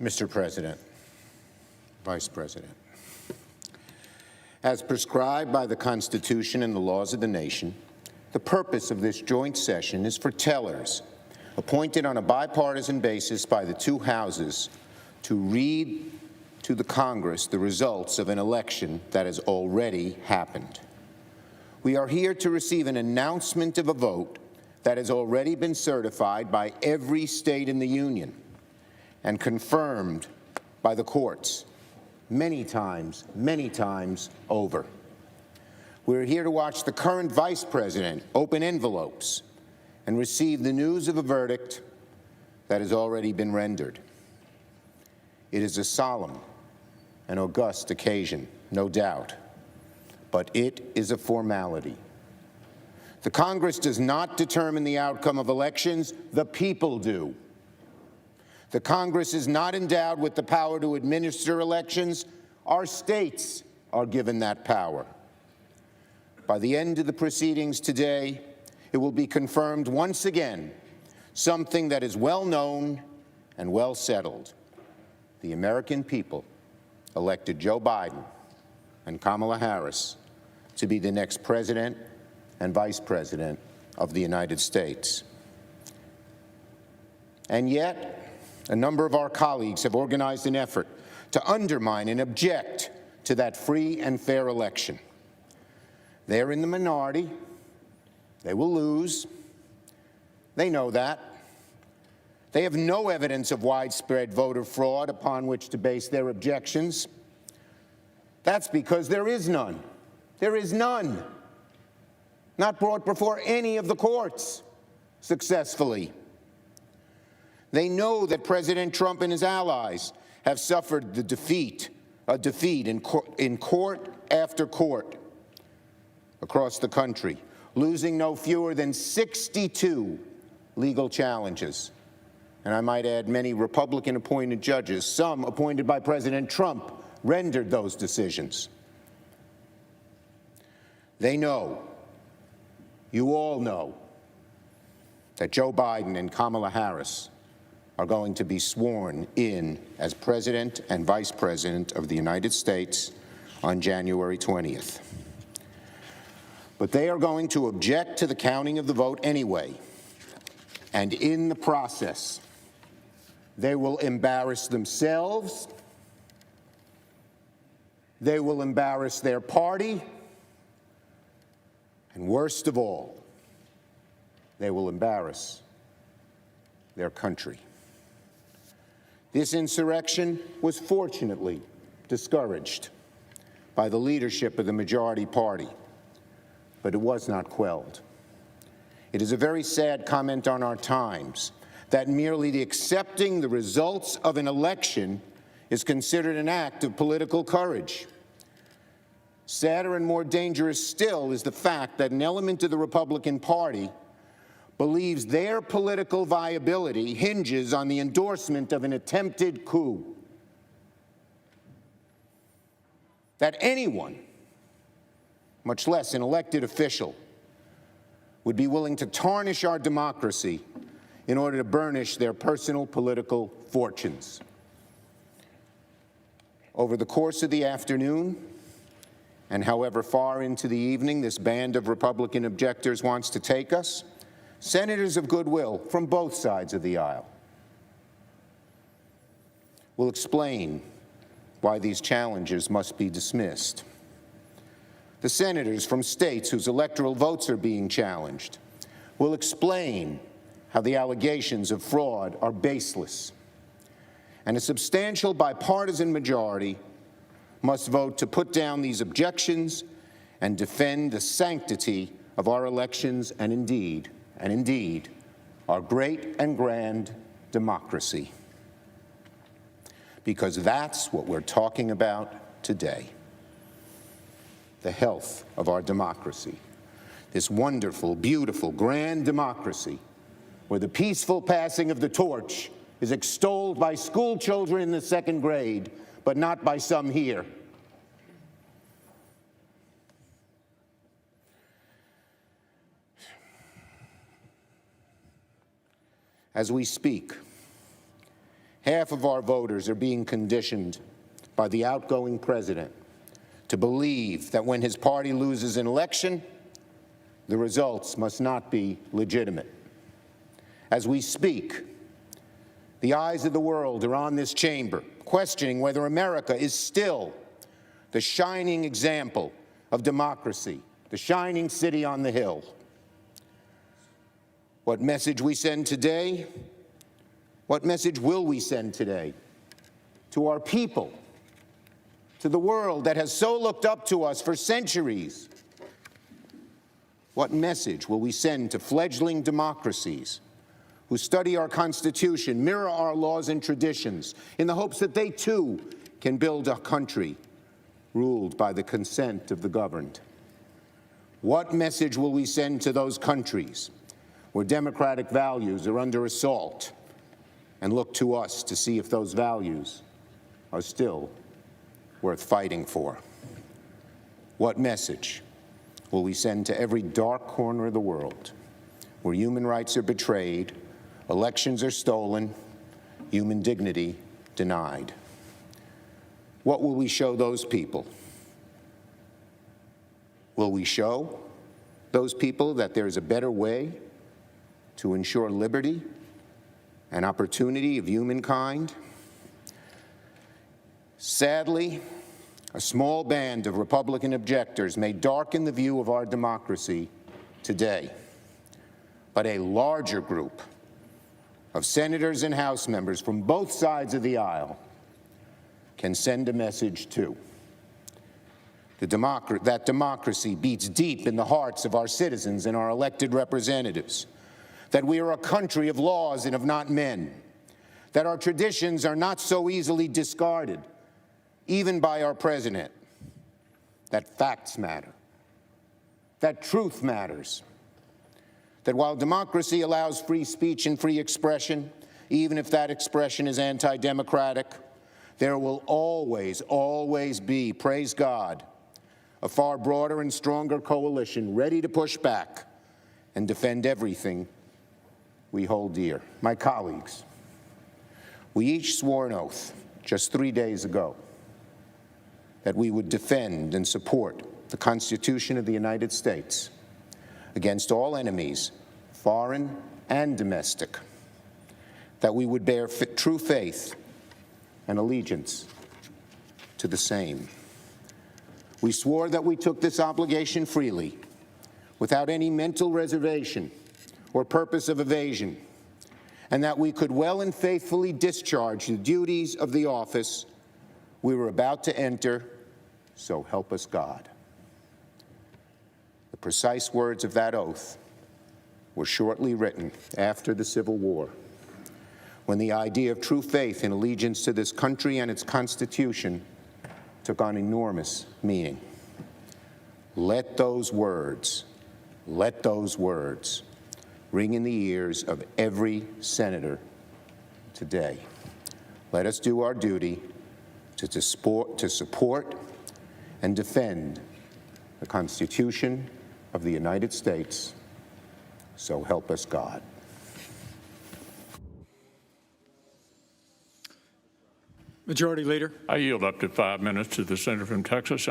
Mr. President, Vice President, as prescribed by the Constitution and the laws of the nation, the purpose of this joint session is for tellers, appointed on a bipartisan basis by the two houses, to read to the Congress the results of an election that has already happened. We are here to receive an announcement of a vote that has already been certified by every state in the Union and confirmed by the courts many times over. We're here to watch the current Vice President open envelopes and receive the news of a verdict that has already been rendered. It is a solemn and august occasion, no doubt, but it is a formality. The Congress does not determine the outcome of elections, the people do. The Congress is not endowed with the power to administer elections. Our states are given that power. By the end of the proceedings today, it will be confirmed once again something that is well known and well settled. The American people elected Joe Biden and Kamala Harris to be the next President and Vice President of the United States. And yet, a number of our colleagues have organized an effort to undermine and object to that free and fair election. They're in the minority. They will lose. They know that. They have no evidence of widespread voter fraud upon which to base their objections. That's because there is none. There is none. Not brought before any of the courts successfully. They know that President Trump and his allies have suffered a defeat in court after court across the country, losing no fewer than 62 legal challenges. And I might add, many Republican-appointed judges, some appointed by President Trump, rendered those decisions. They know, you all know, that Joe Biden and Kamala Harris are going to be sworn in as President and Vice President of the United States on January 20th. But they are going to object to the counting of the vote anyway. And in the process, they will embarrass themselves, they will embarrass their party, and worst of all, they will embarrass their country. This insurrection was fortunately discouraged by the leadership of the majority party, but it was not quelled. It is a very sad comment on our times that merely the accepting the results of an election is considered an act of political courage. Sadder and more dangerous still is the fact that an element of the Republican Party believes their political viability hinges on the endorsement of an attempted coup. That anyone, much less an elected official, would be willing to tarnish our democracy in order to burnish their personal political fortunes. Over the course of the afternoon, and however far into the evening this band of Republican objectors wants to take us, senators of goodwill from both sides of the aisle will explain why these challenges must be dismissed. The senators from states whose electoral votes are being challenged will explain how the allegations of fraud are baseless. And a substantial bipartisan majority must vote to put down these objections and defend the sanctity of our elections and indeed, our great and grand democracy. Because that's what we're talking about today. The health of our democracy. This wonderful, beautiful, grand democracy where the peaceful passing of the torch is extolled by school children in the second grade, but not by some here. As we speak, half of our voters are being conditioned by the outgoing president to believe that when his party loses an election, the results must not be legitimate. As we speak, the eyes of the world are on this chamber, questioning whether America is still the shining example of democracy, the shining city on the hill. What message we send today? What message will we send today to our people, to the world that has so looked up to us for centuries? What message will we send to fledgling democracies who study our Constitution, mirror our laws and traditions, in the hopes that they too can build a country ruled by the consent of the governed? What message will we send to those countries where democratic values are under assault and look to us to see if those values are still worth fighting for? What message will we send to every dark corner of the world where human rights are betrayed, elections are stolen, human dignity denied? What will we show those people? Will we show those people that there is a better way to ensure liberty and opportunity of humankind? Sadly, a small band of Republican objectors may darken the view of our democracy today, but a larger group of senators and House members from both sides of the aisle can send a message too. That democracy beats deep in the hearts of our citizens and our elected representatives, that we are a country of laws and of not men, that our traditions are not so easily discarded, even by our president, that facts matter, that truth matters, that while democracy allows free speech and free expression, even if that expression is anti-democratic, there will always, always be, praise God, a far broader and stronger coalition ready to push back and defend everything we hold dear. My colleagues, we each swore an oath just 3 days ago that we would defend and support the Constitution of the United States against all enemies, foreign and domestic, that we would bear true faith and allegiance to the same. We swore that we took this obligation freely, without any mental reservation or purpose of evasion, and that we could well and faithfully discharge the duties of the office we were about to enter, so help us God. The precise words of that oath were shortly written after the Civil War, when the idea of true faith and allegiance to this country and its Constitution took on enormous meaning. Let those words ring in the ears of every senator today. Let us do our duty to support and defend the Constitution of the United States, so help us God. Majority Leader. I yield up to 5 minutes to the senator from Texas.